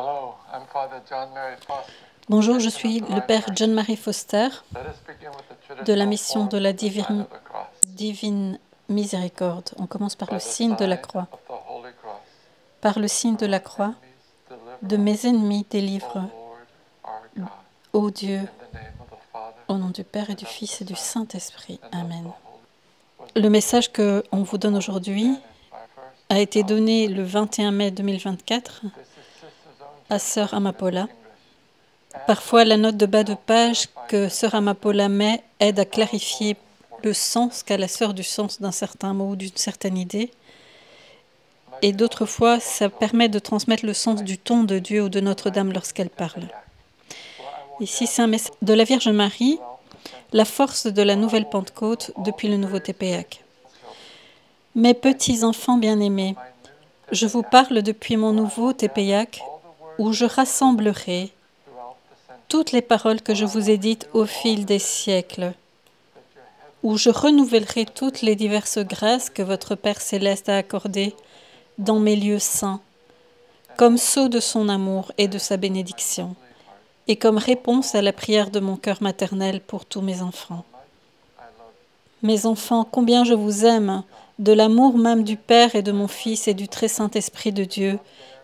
Hello, I'm Father John Mary Foster, Bonjour, je Section of suis le Divine Père John Mercy. Marie Foster Let us begin with the de la traditional mission form de la of the sign of the cross. divine miséricorde. On commence par By le the signe de la sign croix. of the Holy Cross, Par le signe de from la our croix, enemies deliver de us, mes ennemis O délivre, Lord our God, ô Dieu, in the name of the Father, au nom du Père et and du of Fils the et du Son, Saint-Esprit. and of Amen. the Holy was Le the message reading qu'on vous of the donne Holy aujourd'hui Canon by First a été donné le Alfred. 21 mai 2024 This is Sister's own à Sœur translation into Amapola. English. Parfois, la note de bas de Help page clarify que Sœur Amapola met aide à powerful clarifier and le important. sens qu'a la sœur du sens d'un certain mot ou d'une certaine idée. Et d'autres fois, ça permet de transmettre le sens du ton de Dieu ou de Notre-Dame lorsqu'elle parle. Ici, c'est un message de la Vierge Marie, la force de la nouvelle Pentecôte depuis le nouveau TPAC. Mes petits enfants bien-aimés, je vous parle depuis mon nouveau TPAC où je rassemblerai toutes les paroles que je vous ai dites au fil des siècles, où je renouvellerai toutes les diverses grâces que votre Père céleste a accordées dans mes lieux saints, comme sceau de son amour et de sa bénédiction, et comme réponse à la prière de mon cœur maternel pour tous mes enfants. Mes enfants, combien je vous aime, de l'amour même du Père et de mon Fils et du très Saint-Esprit de Dieu,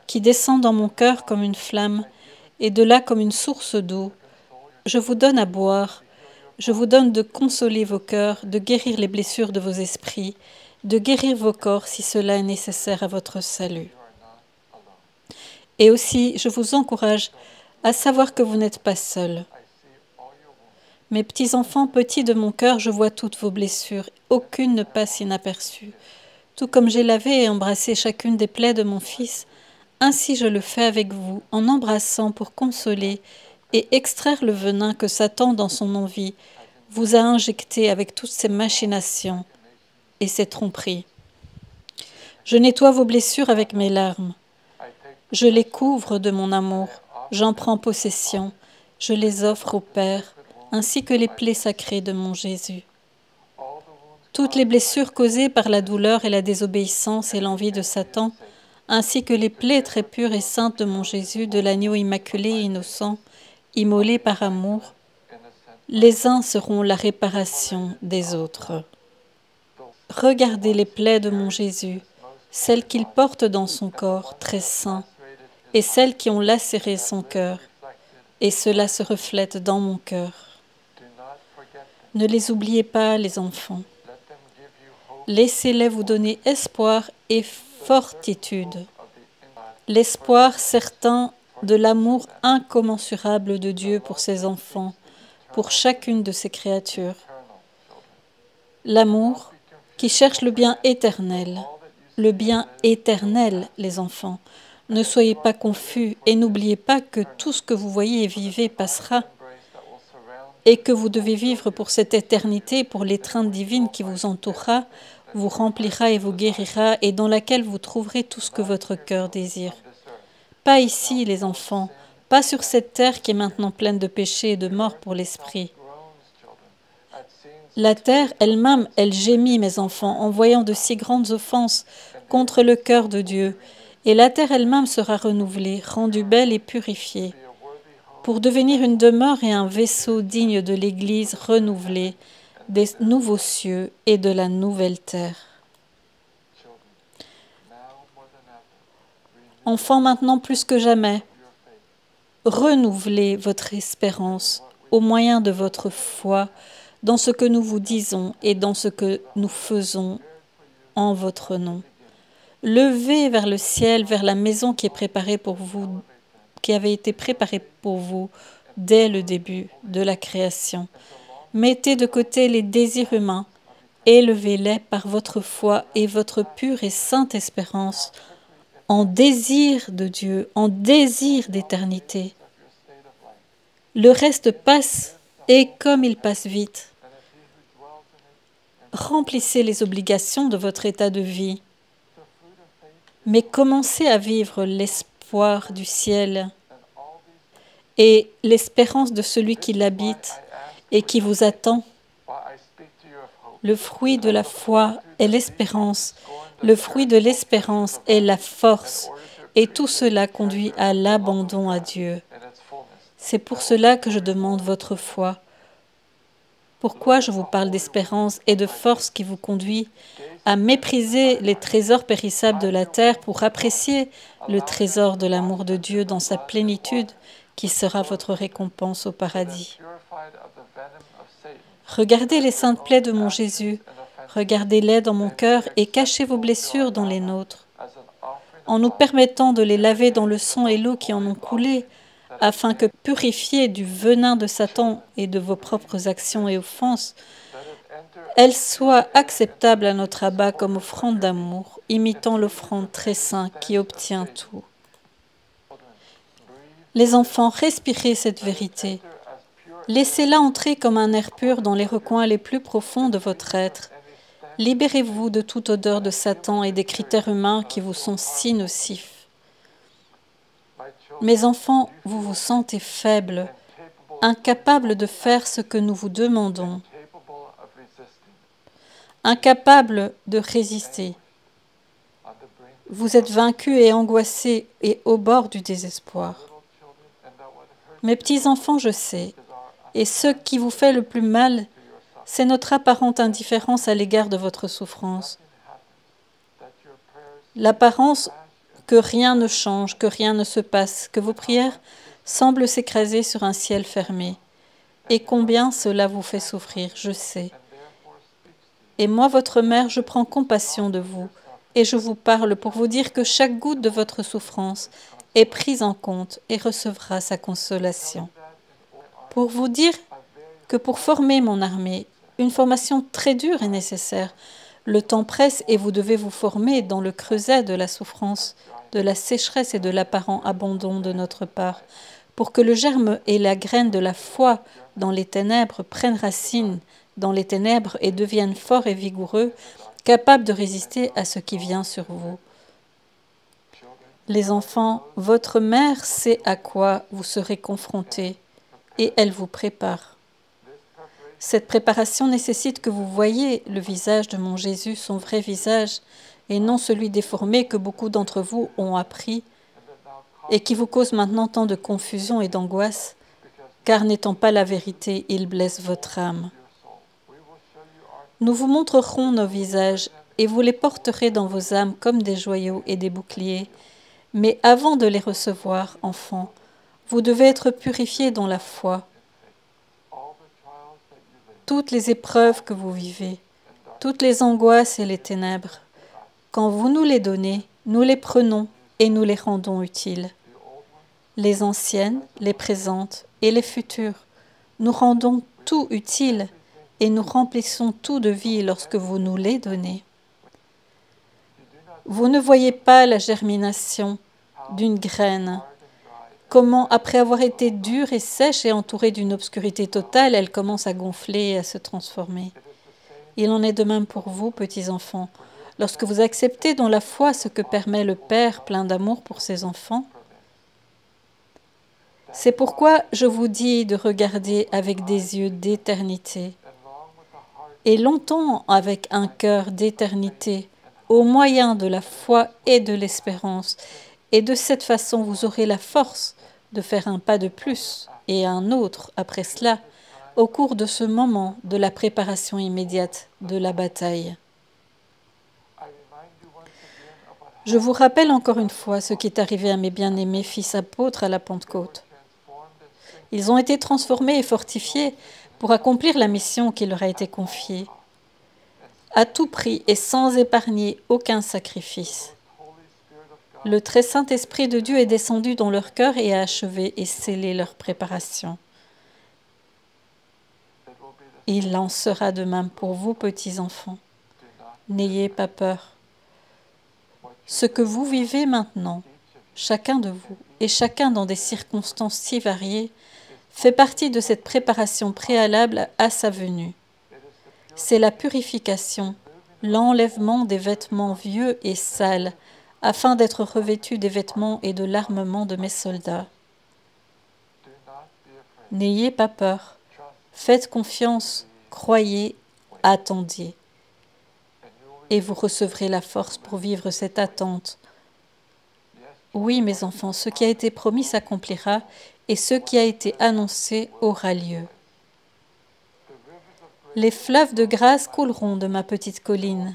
qui descend dans mon cœur comme une flamme, et de là comme une source d'eau. Je vous donne à boire, je vous donne de consoler vos cœurs, de guérir les blessures de vos esprits, de guérir vos corps si cela est nécessaire à votre salut. Et aussi, je vous encourage à savoir que vous n'êtes pas seuls. Mes petits-enfants, petits de mon cœur, je vois toutes vos blessures, aucune ne passe inaperçue. Tout comme j'ai lavé et embrassé chacune des plaies de mon Fils, ainsi je le fais avec vous, en embrassant pour consoler et extraire le venin que Satan, dans son envie, vous a injecté avec toutes ses machinations et ses tromperies. Je nettoie vos blessures avec mes larmes. Je les couvre de mon amour, j'en prends possession, je les offre au Père, ainsi que les plaies sacrées de mon Jésus. Toutes les blessures causées par la douleur et la désobéissance et l'envie de Satan, ainsi que les plaies très pures et saintes de mon Jésus, de l'agneau immaculé et innocent, immolé par amour, les uns seront la réparation des autres. Regardez les plaies de mon Jésus, celles qu'il porte dans son corps très saint, et celles qui ont lacéré son cœur, et cela se reflète dans mon cœur. Ne les oubliez pas, les enfants. Laissez-les vous donner espoir et fortitude. L'espoir certain de l'amour incommensurable de Dieu pour ses enfants, pour chacune de ses créatures. L'amour qui cherche le bien éternel, les enfants. Ne soyez pas confus et n'oubliez pas que tout ce que vous voyez et vivez passera et que vous devez vivre pour cette éternité, pour l'étreinte divine qui vous entourera, vous remplira et vous guérira et dans laquelle vous trouverez tout ce que votre cœur désire. Pas ici, les enfants, pas sur cette terre qui est maintenant pleine de péché et de mort pour l'esprit. La terre elle-même, elle gémit, mes enfants, en voyant de si grandes offenses contre le cœur de Dieu. Et la terre elle-même sera renouvelée, rendue belle et purifiée, pour devenir une demeure et un vaisseau digne de l'Église renouvelée, des nouveaux cieux et de la nouvelle terre. Enfants, maintenant plus que jamais, renouvelez votre espérance au moyen de votre foi dans ce que nous vous disons et dans ce que nous faisons en votre nom. Levez vers le ciel, vers la maison qui est préparée pour vous, qui avait été préparée pour vous dès le début de la création. Mettez de côté les désirs humains, élevez-les par votre foi et votre pure et sainte espérance en désir de Dieu, en désir d'éternité. Le reste passe, et comme il passe vite, remplissez les obligations de votre état de vie, mais commencez à vivre l'espoir du ciel et l'espérance de celui qui l'habite et qui vous attend. Le fruit de la foi est l'espérance. Le fruit de l'espérance est la force. Et tout cela conduit à l'abandon à Dieu. C'est pour cela que je demande votre foi. Pourquoi je vous parle d'espérance et de force qui vous conduit à mépriser les trésors périssables de la terre pour apprécier le trésor de l'amour de Dieu dans sa plénitude, qui sera votre récompense au paradis. Regardez les saintes plaies de mon Jésus, regardez-les dans mon cœur et cachez vos blessures dans les nôtres. En nous permettant de les laver dans le sang et l'eau qui en ont coulé, afin que, purifiées du venin de Satan et de vos propres actions et offenses, elles soient acceptables à notre Abba comme offrande d'amour, imitant l'offrande très sainte qui obtient tout. Les enfants, respirez cette vérité. Laissez-la entrer comme un air pur dans les recoins les plus profonds de votre être. Libérez-vous de toute odeur de Satan et des critères humains qui vous sont si nocifs. Mes enfants, vous vous sentez faibles, incapables de faire ce que nous vous demandons, incapables de résister. Vous êtes vaincus et angoissés et au bord du désespoir. Mes petits enfants, je sais, et ce qui vous fait le plus mal, c'est notre apparente indifférence à l'égard de votre souffrance. L'apparence que rien ne change, que rien ne se passe, que vos prières semblent s'écraser sur un ciel fermé. Et combien cela vous fait souffrir, je sais. Et moi, votre mère, je prends compassion de vous, et je vous parle pour vous dire que chaque goutte de votre souffrance est prise en compte et recevra sa consolation. Pour vous dire que pour former mon armée, une formation très dure est nécessaire. Le temps presse et vous devez vous former dans le creuset de la souffrance, de la sécheresse et de l'apparent abandon de notre part, pour que le germe et la graine de la foi dans les ténèbres prennent racine dans les ténèbres et deviennent forts et vigoureux, capables de résister à ce qui vient sur vous. Les enfants, votre mère sait à quoi vous serez confrontés et elle vous prépare. Cette préparation nécessite que vous voyiez le visage de mon Jésus, son vrai visage, et non celui déformé que beaucoup d'entre vous ont appris et qui vous cause maintenant tant de confusion et d'angoisse, car n'étant pas la vérité, il blesse votre âme. Nous vous montrerons nos visages et vous les porterez dans vos âmes comme des joyaux et des boucliers. Mais avant de les recevoir, enfants, vous devez être purifiés dans la foi. Toutes les épreuves que vous vivez, toutes les angoisses et les ténèbres, quand vous nous les donnez, nous les prenons et nous les rendons utiles. Les anciennes, les présentes et les futures, nous rendons tout utile et nous remplissons tout de vie lorsque vous nous les donnez. Vous ne voyez pas la germination d'une graine. Comment, après avoir été dure et sèche et entourée d'une obscurité totale, elle commence à gonfler et à se transformer. Il en est de même pour vous, petits enfants. Lorsque vous acceptez dans la foi ce que permet le Père plein d'amour pour ses enfants, c'est pourquoi je vous dis de regarder avec des yeux d'éternité et longtemps avec un cœur d'éternité au moyen de la foi et de l'espérance. Et de cette façon, vous aurez la force de faire un pas de plus et un autre après cela au cours de ce moment de la préparation immédiate de la bataille. Je vous rappelle encore une fois ce qui est arrivé à mes bien-aimés fils apôtres à la Pentecôte. Ils ont été transformés et fortifiés pour accomplir la mission qui leur a été confiée, à tout prix et sans épargner aucun sacrifice. Le très saint Esprit de Dieu est descendu dans leur cœur et a achevé et scellé leur préparation. Il en sera de même pour vous, petits enfants. N'ayez pas peur. Ce que vous vivez maintenant, chacun de vous, et chacun dans des circonstances si variées, fait partie de cette préparation préalable à sa venue. C'est la purification, l'enlèvement des vêtements vieux et sales, afin d'être revêtus des vêtements et de l'armement de mes soldats. N'ayez pas peur, faites confiance, croyez, attendiez. Et vous recevrez la force pour vivre cette attente. Oui, mes enfants, ce qui a été promis s'accomplira et ce qui a été annoncé aura lieu. Les fleuves de grâce couleront de ma petite colline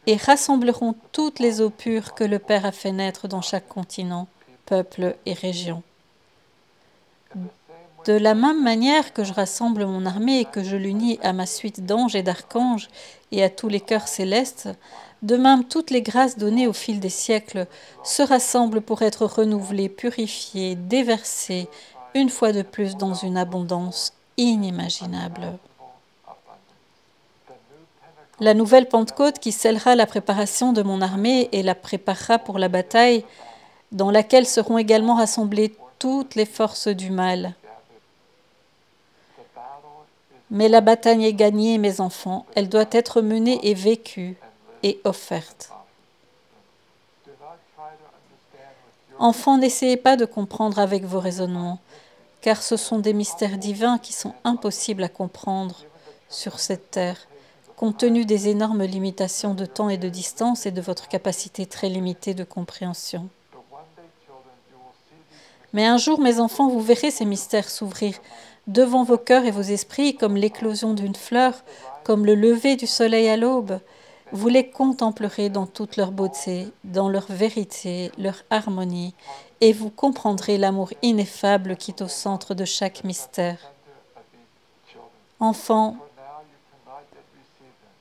et rassembleront toutes les eaux pures que le Père a fait naître dans chaque continent, peuple et région. De la même manière que je rassemble mon armée et que je l'unis à ma suite d'anges et d'archanges et à tous les cœurs célestes, de même toutes les grâces données au fil des siècles se rassemblent pour être renouvelées, purifiées, déversées, une fois de plus dans une abondance inimaginable. La nouvelle Pentecôte qui scellera la préparation de mon armée et la préparera pour la bataille, dans laquelle seront également rassemblées toutes les forces du mal. Mais la bataille est gagnée, mes enfants, elle doit être menée et vécue et offerte. Enfants, n'essayez pas de comprendre avec vos raisonnements, car ce sont des mystères divins qui sont impossibles à comprendre sur cette terre, compte tenu des énormes limitations de temps et de distance et de votre capacité très limitée de compréhension. Mais un jour, mes enfants, vous verrez ces mystères s'ouvrir devant vos cœurs et vos esprits comme l'éclosion d'une fleur, comme le lever du soleil à l'aube. Vous les contemplerez dans toute leur beauté, dans leur vérité, leur harmonie, et vous comprendrez l'amour ineffable qui est au centre de chaque mystère. Enfants,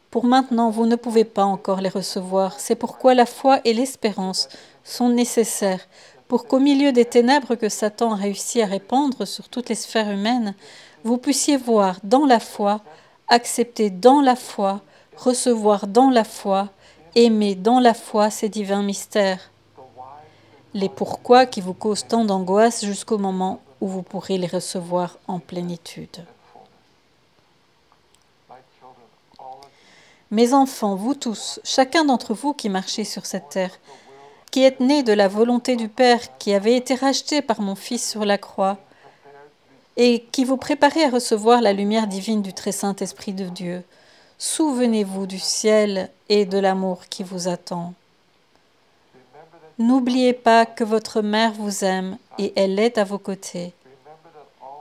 pour maintenant, vous ne pouvez pas encore les recevoir. C'est pourquoi la foi et l'espérance sont nécessaires pour qu'au milieu des ténèbres que Satan a réussi à répandre sur toutes les sphères humaines, vous puissiez voir dans la foi, accepter dans la foi, recevoir dans la foi, aimer dans la foi ces divins mystères. Les pourquoi qui vous causent tant d'angoisse jusqu'au moment où vous pourrez les recevoir en plénitude. Mes enfants, vous tous, chacun d'entre vous qui marchez sur cette terre, qui êtes nés de la volonté du Père, qui avez été rachetés par mon Fils sur la croix, et qui vous préparez à recevoir la lumière divine du très Saint-Esprit de Dieu, souvenez-vous du ciel et de l'amour qui vous attend. N'oubliez pas que votre mère vous aime et elle est à vos côtés.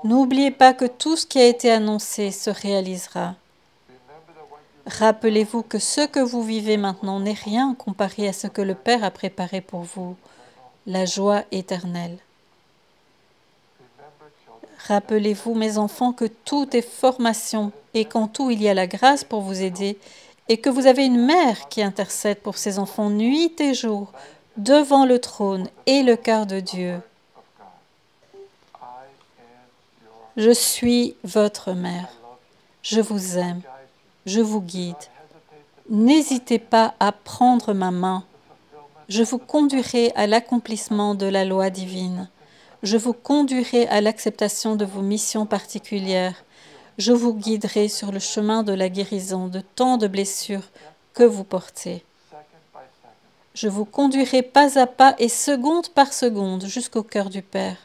N'oubliez pas que tout ce qui a été annoncé se réalisera. Rappelez-vous que ce que vous vivez maintenant n'est rien comparé à ce que le Père a préparé pour vous, la joie éternelle. Rappelez-vous, mes enfants, que tout est formation et qu'en tout il y a la grâce pour vous aider et que vous avez une mère qui intercède pour ses enfants nuit et jour devant le trône et le cœur de Dieu. Je suis votre mère. Je vous aime. Je vous guide. N'hésitez pas à prendre ma main. Je vous conduirai à l'accomplissement de la loi divine. Je vous conduirai à l'acceptation de vos missions particulières. Je vous guiderai sur le chemin de la guérison de tant de blessures que vous portez. Je vous conduirai pas à pas et seconde par seconde jusqu'au cœur du Père.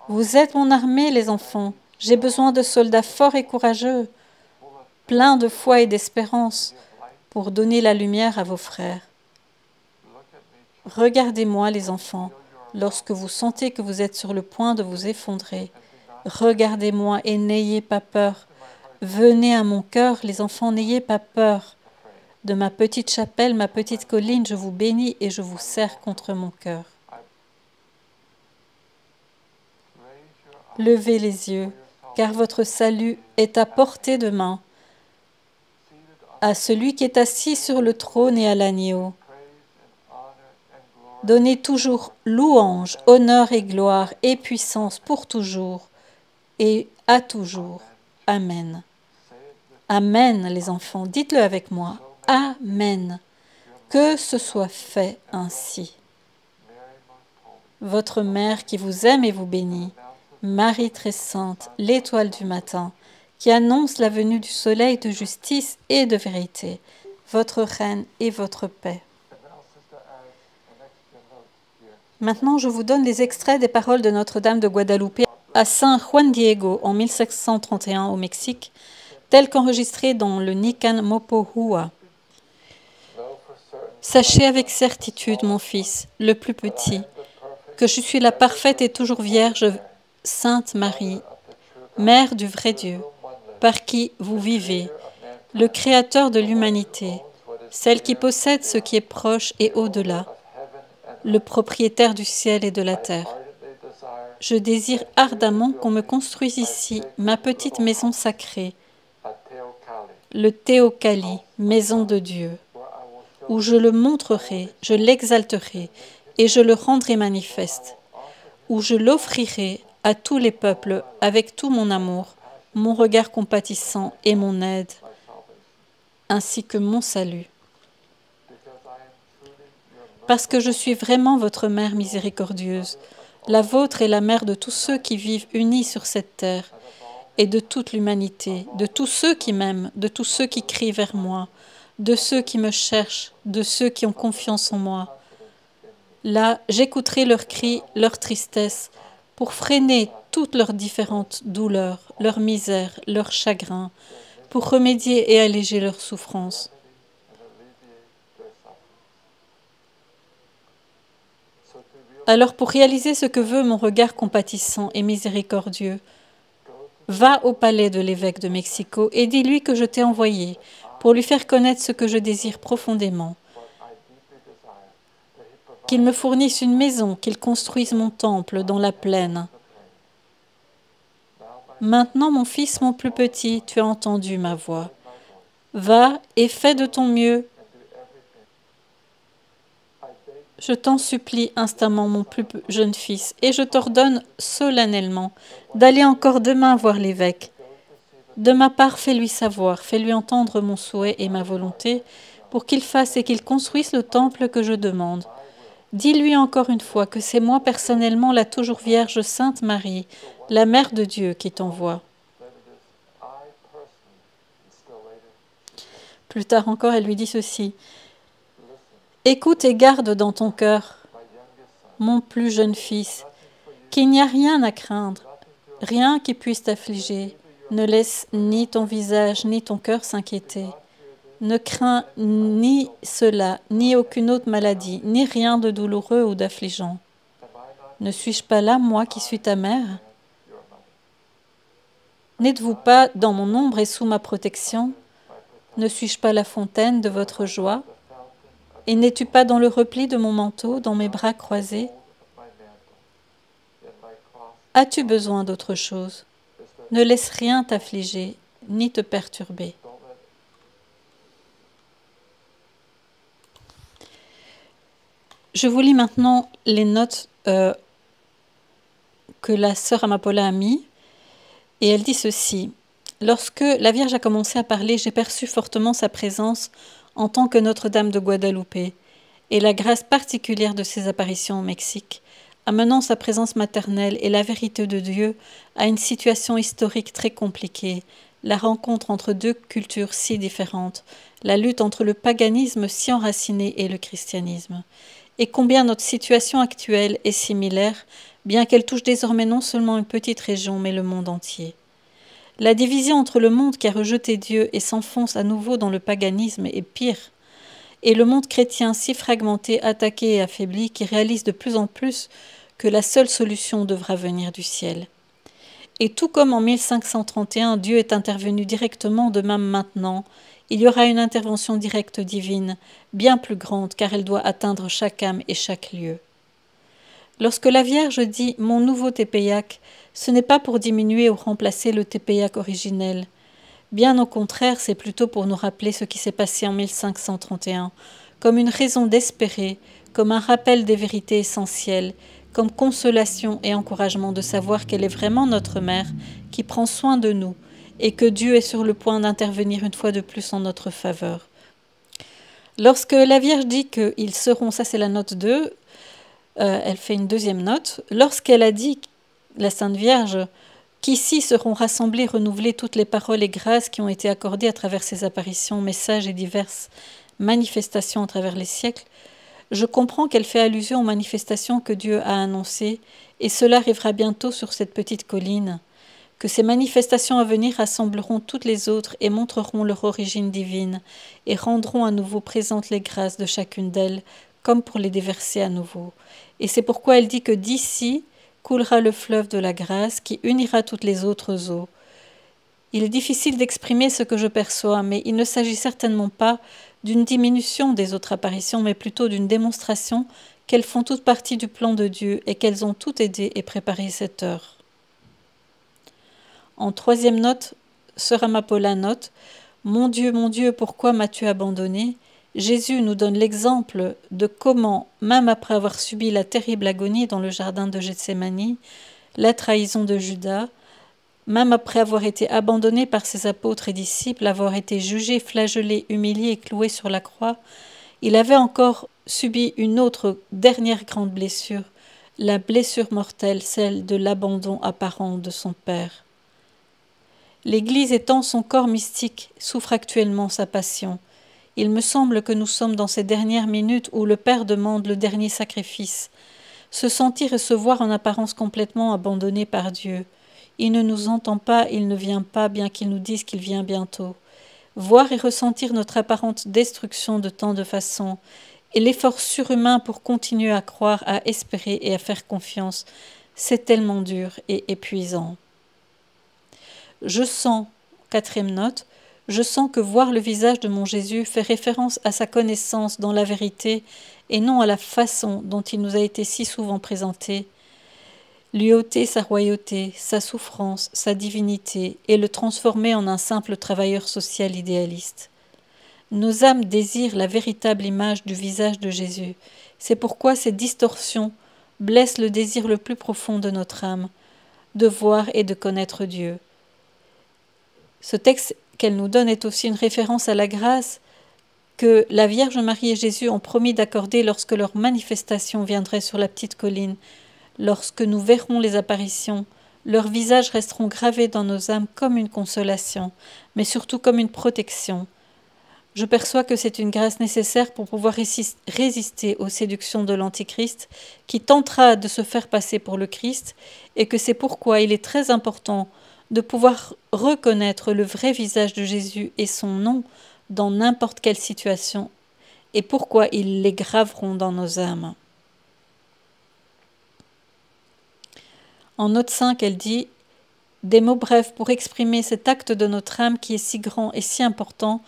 Vous êtes mon armée, les enfants. J'ai besoin de soldats forts et courageux, pleins de foi et d'espérance, pour donner la lumière à vos frères. Regardez-moi, les enfants, lorsque vous sentez que vous êtes sur le point de vous effondrer. Regardez-moi et n'ayez pas peur. Venez à mon cœur, les enfants, n'ayez pas peur. De ma petite chapelle, ma petite colline, je vous bénis et je vous serre contre mon cœur. Levez les yeux, car votre salut est à portée de main. À celui qui est assis sur le trône et à l'agneau. Donnez toujours louange, honneur et gloire et puissance pour toujours et à toujours. Amen. Amen, les enfants, dites-le avec moi. Amen. Que ce soit fait ainsi. Votre mère qui vous aime et vous bénit, Marie très sainte, l'étoile du matin, qui annonce la venue du soleil de justice et de vérité, votre reine et votre paix. Maintenant, je vous donne les extraits des paroles de Notre-Dame de Guadalupe à Saint Juan Diego en 1731 au Mexique, telles qu'enregistrées dans le Nican Mopohua. Sachez avec certitude, mon fils, le plus petit, que je suis la parfaite et toujours vierge, Sainte Marie, Mère du vrai Dieu, par qui vous vivez, le Créateur de l'humanité, celle qui possède ce qui est proche et au-delà, le propriétaire du ciel et de la terre. Je désire ardemment qu'on me construise ici ma petite maison sacrée, le Théocali, maison de Dieu, où je le montrerai, je l'exalterai et je le rendrai manifeste, où je l'offrirai à tous les peuples avec tout mon amour, mon regard compatissant et mon aide, ainsi que mon salut. Parce que je suis vraiment votre mère miséricordieuse, la vôtre est la mère de tous ceux qui vivent unis sur cette terre, et de toute l'humanité, de tous ceux qui m'aiment, de tous ceux qui crient vers moi, de ceux qui me cherchent, de ceux qui ont confiance en moi. Là, j'écouterai leurs cris, leurs tristesses, pour freiner toutes leurs différentes douleurs, leurs misères, leurs chagrins, pour remédier et alléger leurs souffrances. Alors, pour réaliser ce que veut mon regard compatissant et miséricordieux, va au palais de l'évêque de Mexico et dis-lui que je t'ai envoyé pour lui faire connaître ce que je désire profondément. Qu'il me fournisse une maison, qu'il construise mon temple dans la plaine. Maintenant, mon fils, mon plus petit, tu as entendu ma voix. Va et fais de ton mieux. Je t'en supplie instamment, mon plus jeune fils, et je t'ordonne solennellement d'aller encore demain voir l'évêque. De ma part, fais-lui savoir, fais-lui entendre mon souhait et ma volonté, pour qu'il fasse et qu'il construise le temple que je demande. Dis-lui encore une fois que c'est moi personnellement, la toujours vierge Sainte Marie, la Mère de Dieu, qui t'envoie. Plus tard encore, elle lui dit ceci. Écoute et garde dans ton cœur, mon plus jeune fils, qu'il n'y a rien à craindre, rien qui puisse t'affliger. Ne laisse ni ton visage ni ton cœur s'inquiéter. Ne crains ni cela, ni aucune autre maladie, ni rien de douloureux ou d'affligeant. Ne suis-je pas là, moi qui suis ta mère? N'êtes-vous pas dans mon ombre et sous ma protection? Ne suis-je pas la fontaine de votre joie? Et n'es-tu pas dans le repli de mon manteau, dans mes bras croisés? As-tu besoin d'autre chose? Ne laisse rien t'affliger, ni te perturber. Je vous lis maintenant les notes que la sœur Amapola a mis. Et elle dit ceci. Lorsque la Vierge a commencé à parler, j'ai perçu fortement sa présence en tant que Notre-Dame de Guadalupe et la grâce particulière de ses apparitions au Mexique, amenant sa présence maternelle et la vérité de Dieu à une situation historique très compliquée, la rencontre entre deux cultures si différentes, la lutte entre le paganisme si enraciné et le christianisme, et combien notre situation actuelle est similaire, bien qu'elle touche désormais non seulement une petite région, mais le monde entier. La division entre le monde qui a rejeté Dieu et s'enfonce à nouveau dans le paganisme est pire, et le monde chrétien si fragmenté, attaqué et affaibli qui réalise de plus en plus que la seule solution devra venir du ciel. Et tout comme en 1531, Dieu est intervenu directement, de même maintenant, il y aura une intervention directe divine, bien plus grande, car elle doit atteindre chaque âme et chaque lieu. Lorsque la Vierge dit « mon nouveau Tepeyac », ce n'est pas pour diminuer ou remplacer le Tepeyac originel. Bien au contraire, c'est plutôt pour nous rappeler ce qui s'est passé en 1531, comme une raison d'espérer, comme un rappel des vérités essentielles, comme consolation et encouragement de savoir qu'elle est vraiment notre mère, qui prend soin de nous, et que Dieu est sur le point d'intervenir une fois de plus en notre faveur. Lorsque la Vierge dit qu'ils seront, ça c'est la note 2, elle fait une deuxième note, lorsqu'elle a dit, la Sainte Vierge, qu'ici seront rassemblées, renouvelées toutes les paroles et grâces qui ont été accordées à travers ses apparitions, messages et diverses manifestations à travers les siècles, je comprends qu'elle fait allusion aux manifestations que Dieu a annoncées, et cela arrivera bientôt sur cette petite colline, que ces manifestations à venir rassembleront toutes les autres et montreront leur origine divine, et rendront à nouveau présentes les grâces de chacune d'elles, comme pour les déverser à nouveau. Et c'est pourquoi elle dit que d'ici coulera le fleuve de la grâce qui unira toutes les autres eaux. Il est difficile d'exprimer ce que je perçois, mais il ne s'agit certainement pas d'une diminution des autres apparitions, mais plutôt d'une démonstration qu'elles font toutes partie du plan de Dieu et qu'elles ont toutes aidé et préparé cette heure. En troisième note, Sœur Amapola note « Mon Dieu, pourquoi m'as-tu abandonné ?» Jésus nous donne l'exemple de comment, même après avoir subi la terrible agonie dans le jardin de Gethsémani, la trahison de Judas, même après avoir été abandonné par ses apôtres et disciples, avoir été jugé, flagellé, humilié et cloué sur la croix, il avait encore subi une autre dernière grande blessure, la blessure mortelle, celle de l'abandon apparent de son Père. L'Église étant son corps mystique, souffre actuellement sa passion. Il me semble que nous sommes dans ces dernières minutes où le Père demande le dernier sacrifice, se sentir et se voir en apparence complètement abandonné par Dieu. Il ne nous entend pas, il ne vient pas, bien qu'il nous dise qu'il vient bientôt. Voir et ressentir notre apparente destruction de tant de façons, et l'effort surhumain pour continuer à croire, à espérer et à faire confiance, c'est tellement dur et épuisant. Je sens, quatrième note, je sens que voir le visage de mon Jésus fait référence à sa connaissance dans la vérité et non à la façon dont il nous a été si souvent présenté. Lui ôter sa royauté, sa souffrance, sa divinité et le transformer en un simple travailleur social idéaliste. Nos âmes désirent la véritable image du visage de Jésus. C'est pourquoi ces distorsions blessent le désir le plus profond de notre âme, de voir et de connaître Dieu. Ce texte qu'elle nous donne est aussi une référence à la grâce que la Vierge Marie et Jésus ont promis d'accorder lorsque leur manifestation viendrait sur la petite colline. Lorsque nous verrons les apparitions, leurs visages resteront gravés dans nos âmes comme une consolation, mais surtout comme une protection. Je perçois que c'est une grâce nécessaire pour pouvoir résister aux séductions de l'Antichrist, qui tentera de se faire passer pour le Christ, et que c'est pourquoi il est très important de pouvoir reconnaître le vrai visage de Jésus et son nom dans n'importe quelle situation, et pourquoi ils les graveront dans nos âmes. En note 5, elle dit « Des mots brefs pour exprimer cet acte de notre âme qui est si grand et si important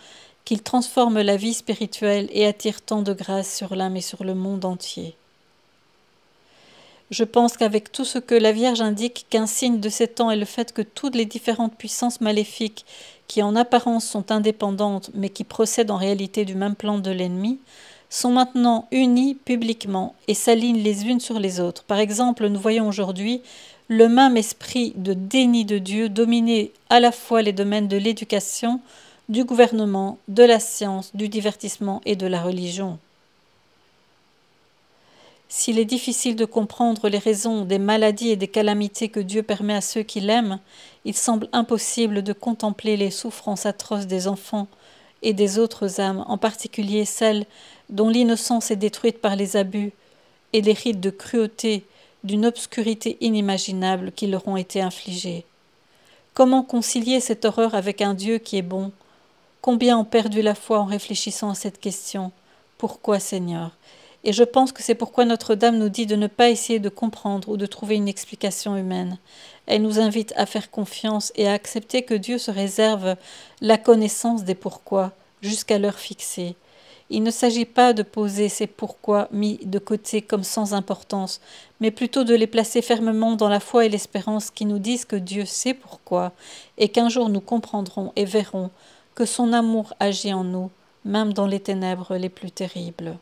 qu'il transforme la vie spirituelle et attire tant de grâce sur l'âme et sur le monde entier. » Je pense qu'avec tout ce que la Vierge indique qu'un signe de ces temps est le fait que toutes les différentes puissances maléfiques qui en apparence sont indépendantes mais qui procèdent en réalité du même plan de l'ennemi, sont maintenant unies publiquement et s'alignent les unes sur les autres. Par exemple, nous voyons aujourd'hui le même esprit de déni de Dieu dominer à la fois les domaines de l'éducation, du gouvernement, de la science, du divertissement et de la religion. S'il est difficile de comprendre les raisons des maladies et des calamités que Dieu permet à ceux qui l'aiment, il semble impossible de contempler les souffrances atroces des enfants et des autres âmes, en particulier celles dont l'innocence est détruite par les abus et les rites de cruauté d'une obscurité inimaginable qui leur ont été infligés. Comment concilier cette horreur avec un Dieu qui est bon? Combien ont perdu la foi en réfléchissant à cette question? Pourquoi, Seigneur? Et je pense que c'est pourquoi Notre-Dame nous dit de ne pas essayer de comprendre ou de trouver une explication humaine. Elle nous invite à faire confiance et à accepter que Dieu se réserve la connaissance des pourquoi jusqu'à l'heure fixée. Il ne s'agit pas de poser ces pourquoi mis de côté comme sans importance, mais plutôt de les placer fermement dans la foi et l'espérance qui nous disent que Dieu sait pourquoi et qu'un jour nous comprendrons et verrons que son amour agit en nous, même dans les ténèbres les plus terribles.